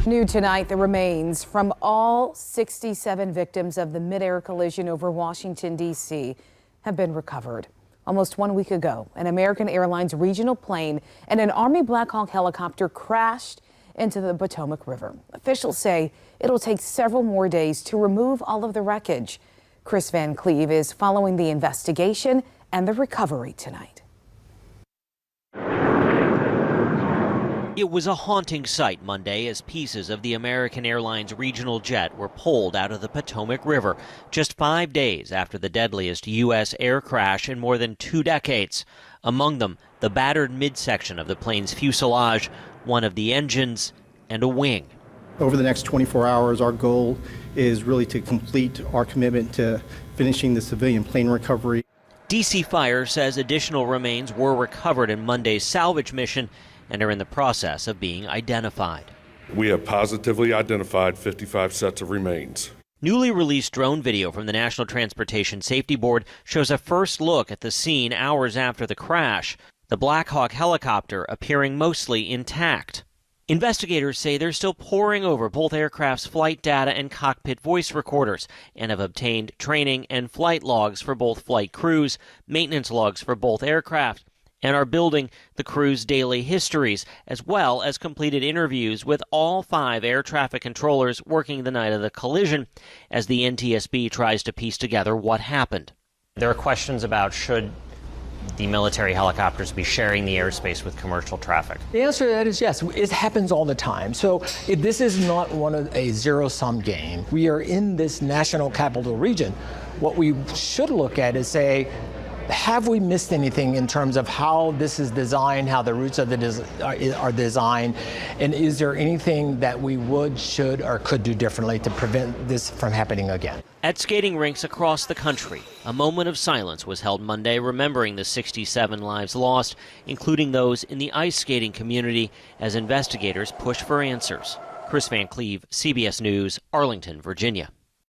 New tonight, the remains from all 67 victims of the mid-air collision over Washington, D.C. have been recovered. Almost 1 week ago, an American Airlines regional plane and an Army Black Hawk helicopter crashed into the Potomac River. Officials say it'll take several more days to remove all of the wreckage. Chris Van Cleve is following the investigation and the recovery tonight. It was a haunting sight Monday as pieces of the American Airlines regional jet were pulled out of the Potomac River just 5 days after the deadliest U.S. air crash in more than 2 decades. Among them, the battered midsection of the plane's fuselage, one of the engines, and a wing. Over the next 24 hours, our goal is really to complete our commitment to finishing the civilian plane recovery. D.C. Fire says additional remains were recovered in Monday's salvage mission and are in the process of being identified. We have positively identified 55 sets of remains. Newly released drone video from the National Transportation Safety Board shows a first look at the scene hours after the crash, the Black Hawk helicopter appearing mostly intact. Investigators say they're still poring over both aircraft's flight data and cockpit voice recorders and have obtained training and flight logs for both flight crews, maintenance logs for both aircraft, and are building the crew's daily histories, as well as completed interviews with all 5 air traffic controllers working the night of the collision as the NTSB tries to piece together what happened. There are questions about should the military helicopters be sharing the airspace with commercial traffic. The answer to that is yes. It happens all the time. So this is not a zero-sum game. We are in this national capital region. What we should look at is say, have we missed anything in terms of how this is designed, how the routes of are designed, and is there anything that we would, should, or could do differently to prevent this from happening again? At skating rinks across the country, a moment of silence was held Monday remembering the 67 lives lost, including those in the ice skating community, as investigators push for answers. Chris Van Cleve, CBS News, Arlington, Virginia.